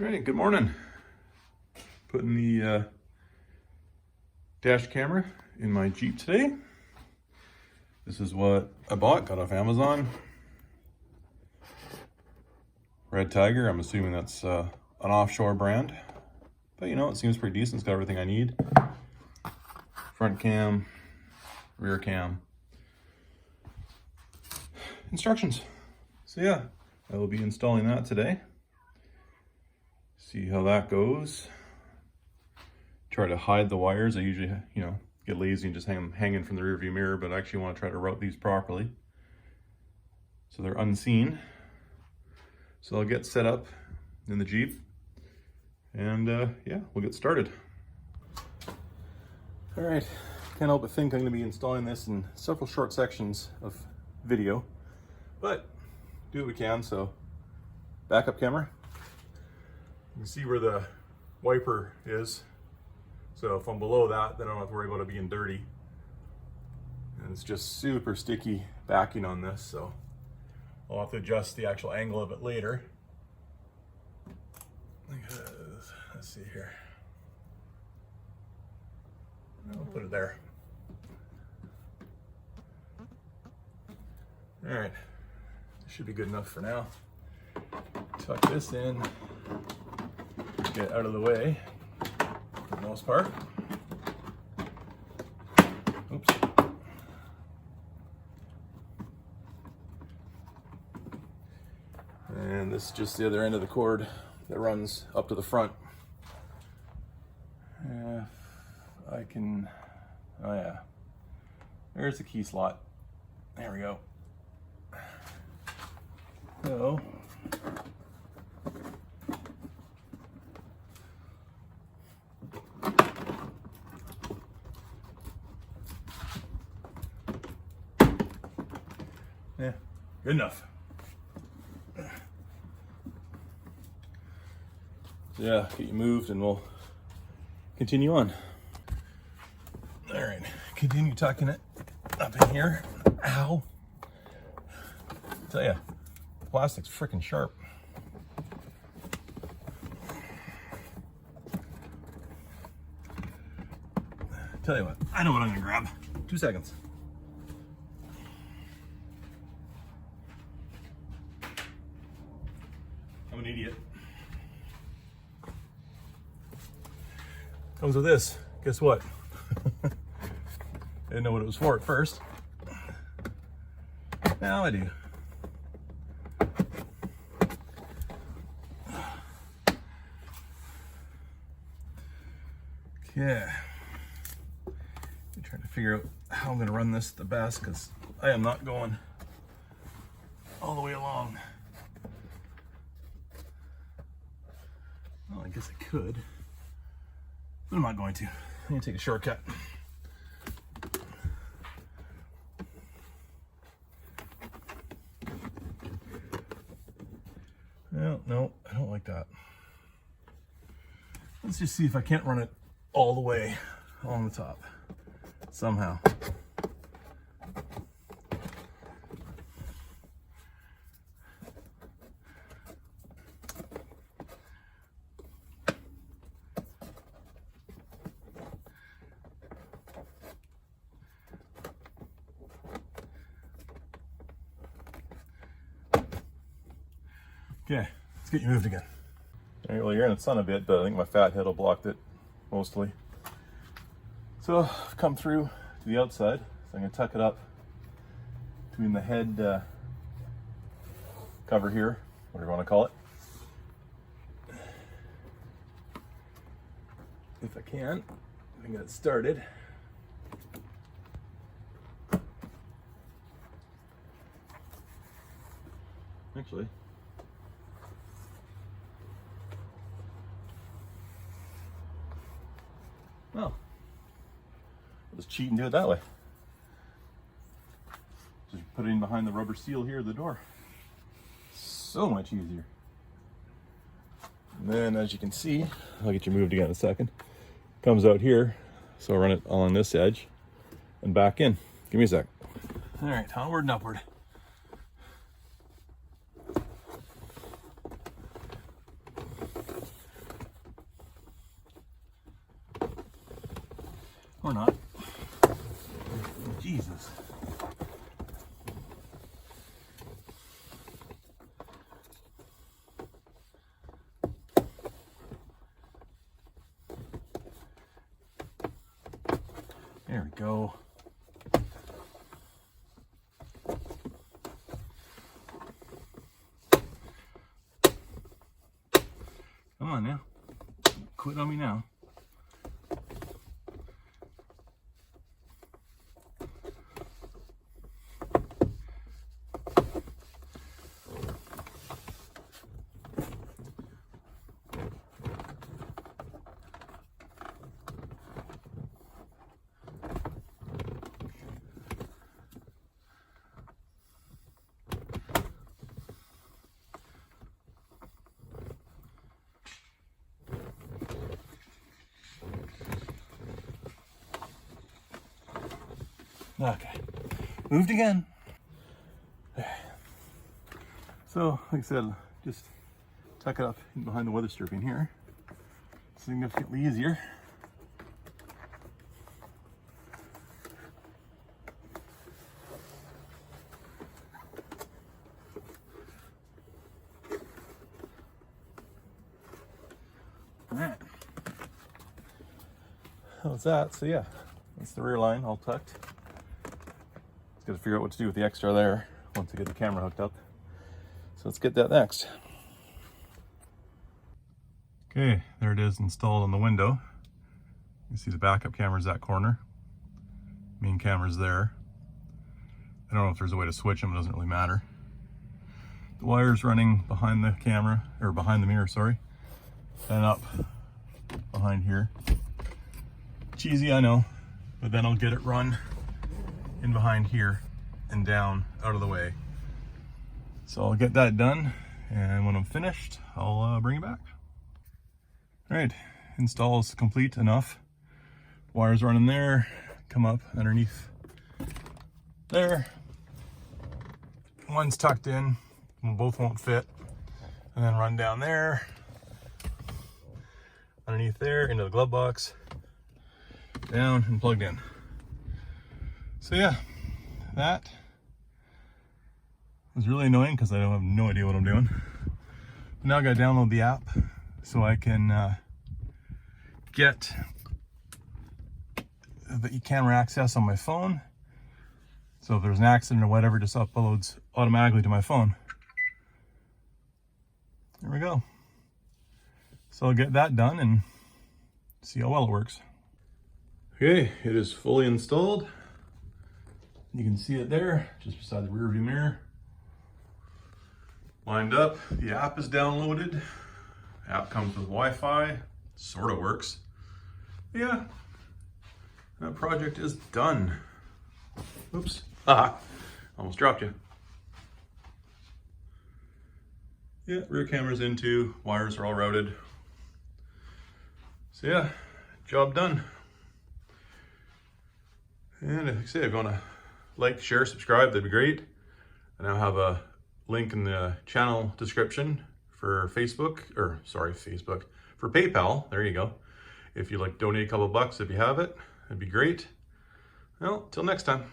All right, good morning. Putting the dash camera in my Jeep today. This is what I got off Amazon. Red Tiger, I'm assuming that's an offshore brand. But you know, it seems pretty decent. It's got everything I need. Front cam, rear cam. Instructions. So yeah, I will be installing that today. See how that goes. Try to hide the wires. I usually, get lazy and just hang them hanging from the rearview mirror, but I actually want to try to route these properly so they're unseen. So I'll get set up in the Jeep and yeah, we'll get started. All right, can't help but think I'm going to be installing this in several short sections of video, but do what we can. So backup camera. You can see where the wiper is. So if I'm below that, then I don't have to worry about it being dirty. And it's just super sticky backing on this, so I'll have to adjust the actual angle of it later. Let's see here. I'll put it there. All right, should be good enough for now. Tuck this in, get out of the way for the most part. Oops. And this is just the other end of the cord that runs up to the front. I can, oh yeah, there's the key slot. There we go. So, yeah, good enough. Yeah, get you moved and we'll continue on. All right, continue tucking it up in here. Ow. I tell ya, plastic's freaking sharp. Tell you what, I know what I'm gonna grab. 2 seconds. I'm an idiot. Comes with this. Guess what? I didn't know what it was for at first. Now I do. Okay. I'm trying to figure out how I'm going to run this the best because I am not going all the way along. Well, I guess I could, but I'm not going to. I'm going to take a shortcut. No, I don't like that. Let's just see if I can't run it all the way along the top somehow. Okay, let's get you moved again. All right, well, you're in the sun a bit, but I think my fat head will block it mostly. So I've come through to the outside, so I'm going to tuck it up between the head cover here, whatever you want to call it. If I can get it started. Actually, well, I'll just cheat and do it that way. Just put it in behind the rubber seal here at the door. So much easier. And then, as you can see, I'll get you moved again in a second. Comes out here, so I'll run it along this edge and back in. Give me a sec. All right, onward and upward. or not. Jesus. There we go. Come on now. Quit on me now. Okay, moved again. So, like I said, just tuck it up in behind the weather stripping here. Significantly easier. All right. How's that? So yeah, that's the rear line all tucked. Just got to figure out what to do with the extra there once I get the camera hooked up. So let's get that next. Okay, there it is installed on the window. You see the backup camera's that corner. Main camera's there. I don't know if there's a way to switch them, it doesn't really matter. The wire's running behind the camera, or behind the mirror, sorry. And up behind here. Cheesy, I know, but then I'll get it run in behind here and down out of the way. So I'll get that done, and when I'm finished, I'll bring it back. All right, install is complete enough. Wires running there, come up underneath there. One's tucked in, both won't fit, and then run down there, underneath there, into the glove box, down and plugged in. So yeah, that was really annoying because I have no idea what I'm doing. But now I gotta download the app so I can get the camera access on my phone. So if there's an accident or whatever, it just uploads automatically to my phone. There we go. So I'll get that done and see how well it works. Okay, it is fully installed. You can see it there, just beside the rear view mirror. Lined up, the app is downloaded. App comes with Wi-Fi, sort of works. Yeah, that project is done. Oops, haha, almost dropped you. Yeah, rear camera's in too, wires are all routed. So yeah, job done. And like I say, if you want to like, share, subscribe, that'd be great. I now have a link in the channel description for Facebook, for PayPal, there you go. If you'd like to donate a couple bucks if you have it, that'd be great. Well, till next time.